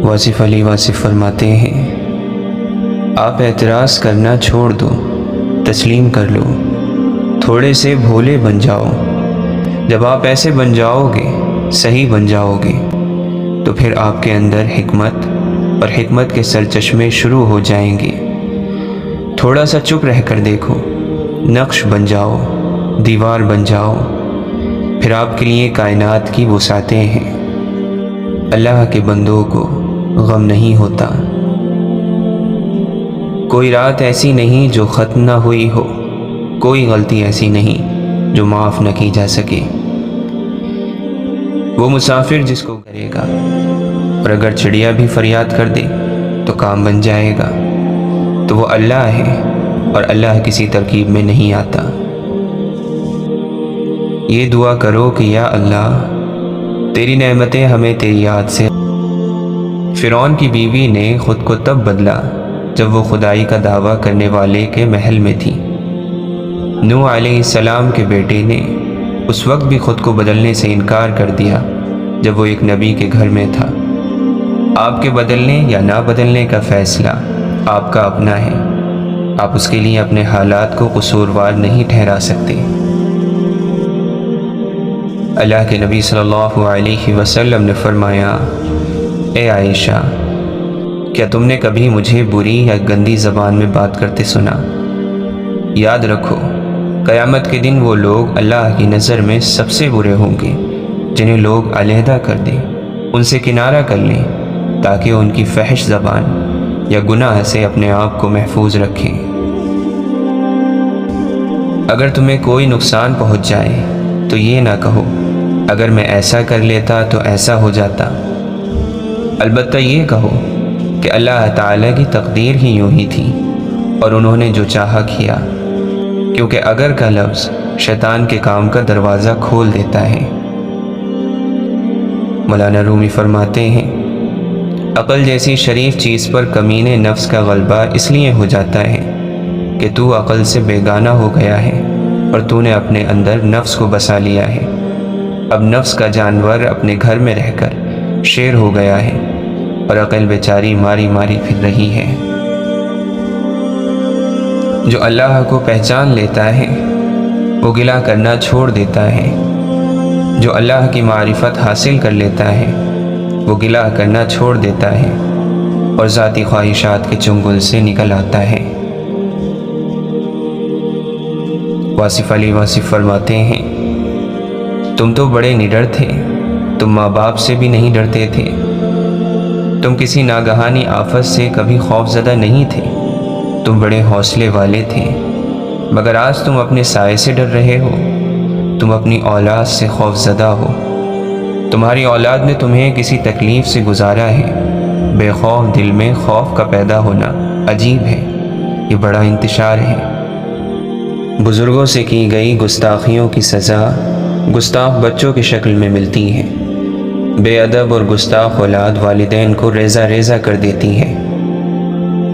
واصف علی واصف فرماتے ہیں، آپ اعتراض کرنا چھوڑ دو، تسلیم کر لو، تھوڑے سے بھولے بن جاؤ۔ جب آپ ایسے بن جاؤ گے، صحیح بن جاؤ گے، تو پھر آپ کے اندر حکمت اور حکمت کے سرچشمے شروع ہو جائیں گے۔ تھوڑا سا چپ رہ کر دیکھو، نقش بن جاؤ، دیوار بن جاؤ، پھر آپ کے لیے کائنات کی وسعتیں ہیں۔ اللہ کے بندوں کو غم نہیں ہوتا۔ کوئی رات ایسی نہیں جو ختم نہ ہوئی ہو، کوئی غلطی ایسی نہیں جو معاف نہ کی جا سکے۔ وہ مسافر جس کو کرے گا، اور اگر چڑیا بھی فریاد کر دے تو کام بن جائے گا، تو وہ اللہ ہے، اور اللہ کسی ترکیب میں نہیں آتا۔ یہ دعا کرو کہ یا اللہ، تیری نعمتیں ہمیں تیری یاد سے۔ فرعون کی بیوی نے خود کو تب بدلا جب وہ خدائی کا دعویٰ کرنے والے کے محل میں تھی۔ نوح علیہ السلام کے بیٹے نے اس وقت بھی خود کو بدلنے سے انکار کر دیا جب وہ ایک نبی کے گھر میں تھا۔ آپ کے بدلنے یا نہ بدلنے کا فیصلہ آپ کا اپنا ہے۔ آپ اس کے لیے اپنے حالات کو قصوروار نہیں ٹھہرا سکتے۔ اللہ کے نبی صلی اللہ علیہ وسلم نے فرمایا، اے عائشہ، کیا تم نے کبھی مجھے بری یا گندی زبان میں بات کرتے سنا؟ یاد رکھو، قیامت کے دن وہ لوگ اللہ کی نظر میں سب سے برے ہوں گے جنہیں لوگ علیحدہ کر دیں، ان سے کنارہ کر لیں، تاکہ ان کی فحش زبان یا گناہ سے اپنے آپ کو محفوظ رکھیں۔ اگر تمہیں کوئی نقصان پہنچ جائے تو یہ نہ کہو، اگر میں ایسا کر لیتا تو ایسا ہو جاتا۔ البتہ یہ کہو کہ اللہ تعالیٰ کی تقدیر ہی یوں ہی تھی، اور انہوں نے جو چاہا کیا، کیونکہ اگر کا لفظ شیطان کے کام کا دروازہ کھول دیتا ہے۔ مولانا رومی فرماتے ہیں، عقل جیسی شریف چیز پر کمینے نفس کا غلبہ اس لیے ہو جاتا ہے کہ تو عقل سے بیگانہ ہو گیا ہے، اور تو نے اپنے اندر نفس کو بسا لیا ہے۔ اب نفس کا جانور اپنے گھر میں رہ کر شیر ہو گیا ہے، اور عقل بیچاری ماری ماری پھر رہی ہے۔ جو اللہ کو پہچان لیتا ہے وہ گلہ کرنا چھوڑ دیتا ہے، جو اللہ کی معرفت حاصل کر لیتا ہے وہ گلہ کرنا چھوڑ دیتا ہے، اور ذاتی خواہشات کے چنگل سے نکل آتا ہے۔ واصف علی واصف فرماتے ہیں، تم تو بڑے نڈر تھے، تم ماں باپ سے بھی نہیں ڈرتے تھے، تم کسی ناگہانی آفت سے کبھی خوف زدہ نہیں تھے، تم بڑے حوصلے والے تھے، مگر آج تم اپنے سائے سے ڈر رہے ہو، تم اپنی اولاد سے خوف زدہ ہو، تمہاری اولاد نے تمہیں کسی تکلیف سے گزارا ہے۔ بے خوف دل میں خوف کا پیدا ہونا عجیب ہے، یہ بڑا انتشار ہے۔ بزرگوں سے کی گئی گستاخیوں کی سزا گستاخ بچوں کی شکل میں ملتی ہے۔ بے ادب اور گستاخ اولاد والدین کو ریزہ ریزہ کر دیتی ہے۔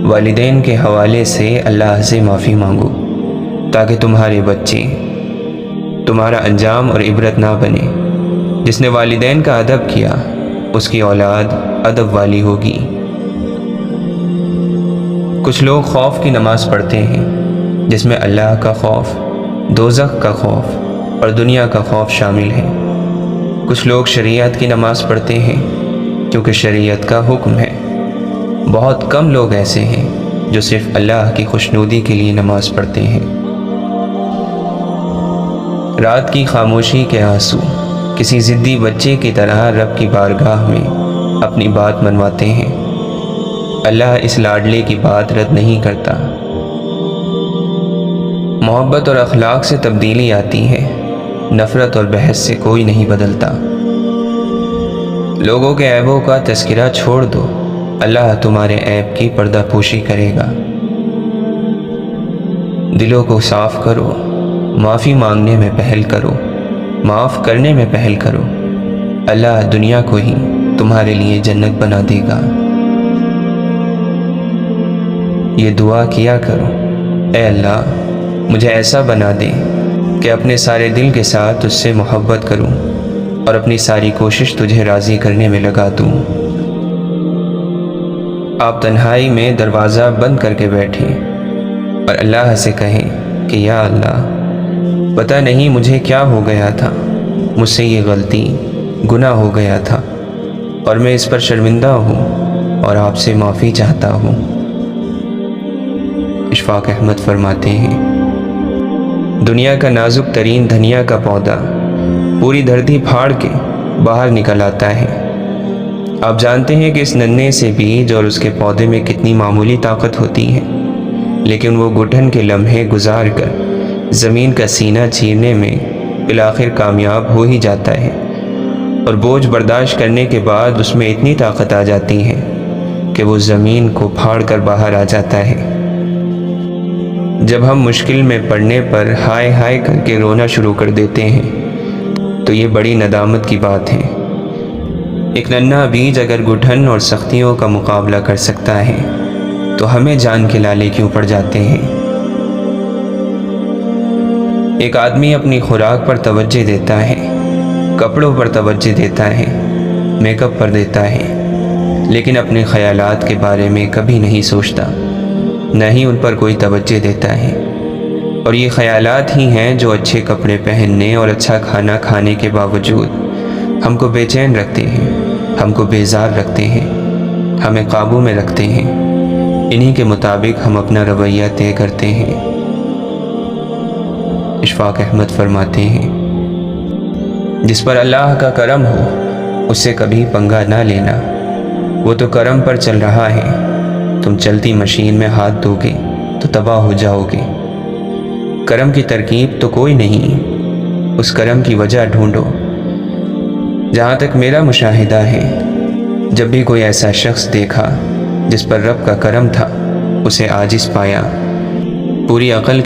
والدین کے حوالے سے اللہ سے معافی مانگو، تاکہ تمہارے بچے تمہارا انجام اور عبرت نہ بنے۔ جس نے والدین کا ادب کیا، اس کی اولاد ادب والی ہوگی۔ کچھ لوگ خوف کی نماز پڑھتے ہیں جس میں اللہ کا خوف، دوزخ کا خوف اور دنیا کا خوف شامل ہے۔ کچھ لوگ شریعت کی نماز پڑھتے ہیں کیونکہ شریعت کا حکم ہے۔ بہت کم لوگ ایسے ہیں جو صرف اللہ کی خوشنودی کے لیے نماز پڑھتے ہیں۔ رات کی خاموشی کے آنسو کسی ضدی بچے کی طرح رب کی بارگاہ میں اپنی بات منواتے ہیں۔ اللہ اس لاڈلے کی بات رد نہیں کرتا۔ محبت اور اخلاق سے تبدیلی آتی ہے، نفرت اور بحث سے کوئی نہیں بدلتا۔ لوگوں کے عیبوں کا تذکرہ چھوڑ دو، اللہ تمہارے عیب کی پردہ پوشی کرے گا۔ دلوں کو صاف کرو، معافی مانگنے میں پہل کرو، معاف کرنے میں پہل کرو، اللہ دنیا کو ہی تمہارے لیے جنت بنا دے گا۔ یہ دعا کیا کرو، اے اللہ مجھے ایسا بنا دے کہ اپنے سارے دل کے ساتھ تجھ سے محبت کروں اور اپنی ساری کوشش تجھے راضی کرنے میں لگا دوں۔ آپ تنہائی میں دروازہ بند کر کے بیٹھیں اور اللہ سے کہیں کہ یا اللہ، پتہ نہیں مجھے کیا ہو گیا تھا، مجھ سے یہ غلطی گناہ ہو گیا تھا اور میں اس پر شرمندہ ہوں اور آپ سے معافی چاہتا ہوں۔ اشفاق احمد فرماتے ہیں، دنیا کا نازک ترین دھنیا کا پودا پوری دھرتی پھاڑ کے باہر نکل آتا ہے۔ آپ جانتے ہیں کہ اس ننھے سے بیج اور اس کے پودے میں کتنی معمولی طاقت ہوتی ہے، لیکن وہ گھٹن کے لمحے گزار کر زمین کا سینہ چیرنے میں بالآخر کامیاب ہو ہی جاتا ہے، اور بوجھ برداشت کرنے کے بعد اس میں اتنی طاقت آ جاتی ہے کہ وہ زمین کو پھاڑ کر باہر آ جاتا ہے۔ جب ہم مشکل میں پڑنے پر ہائے ہائے کر کے رونا شروع کر دیتے ہیں تو یہ بڑی ندامت کی بات ہے۔ ایک ننھا بیج اگر گھٹن اور سختیوں کا مقابلہ کر سکتا ہے تو ہمیں جان کے لالے کیوں پڑ جاتے ہیں؟ ایک آدمی اپنی خوراک پر توجہ دیتا ہے، کپڑوں پر توجہ دیتا ہے، میک اپ پر دیتا ہے، لیکن اپنے خیالات کے بارے میں کبھی نہیں سوچتا، نہ ہی ان پر کوئی توجہ دیتا ہے۔ اور یہ خیالات ہی ہیں جو اچھے کپڑے پہننے اور اچھا کھانا کھانے کے باوجود ہم کو بے چین رکھتے ہیں، ہم کو بیزار رکھتے ہیں، ہمیں قابو میں رکھتے ہیں۔ انہی کے مطابق ہم اپنا رویہ طے کرتے ہیں۔ اشفاق احمد فرماتے ہیں، جس پر اللہ کا کرم ہو اس سے کبھی پنگا نہ لینا، وہ تو کرم پر چل رہا ہے، تم چلتی مشین میں ہاتھ دو گے تو تباہ ہو جاؤ گے۔ کرم کی ترکیب تو کوئی نہیں، اس کرم کی وجہ ڈھونڈو۔ جہاں تک میرا مشاہدہ ہے، جب بھی کوئی ایسا شخص دیکھا جس پر رب کا کرم تھا، اسے عاجز پایا، پوری عقل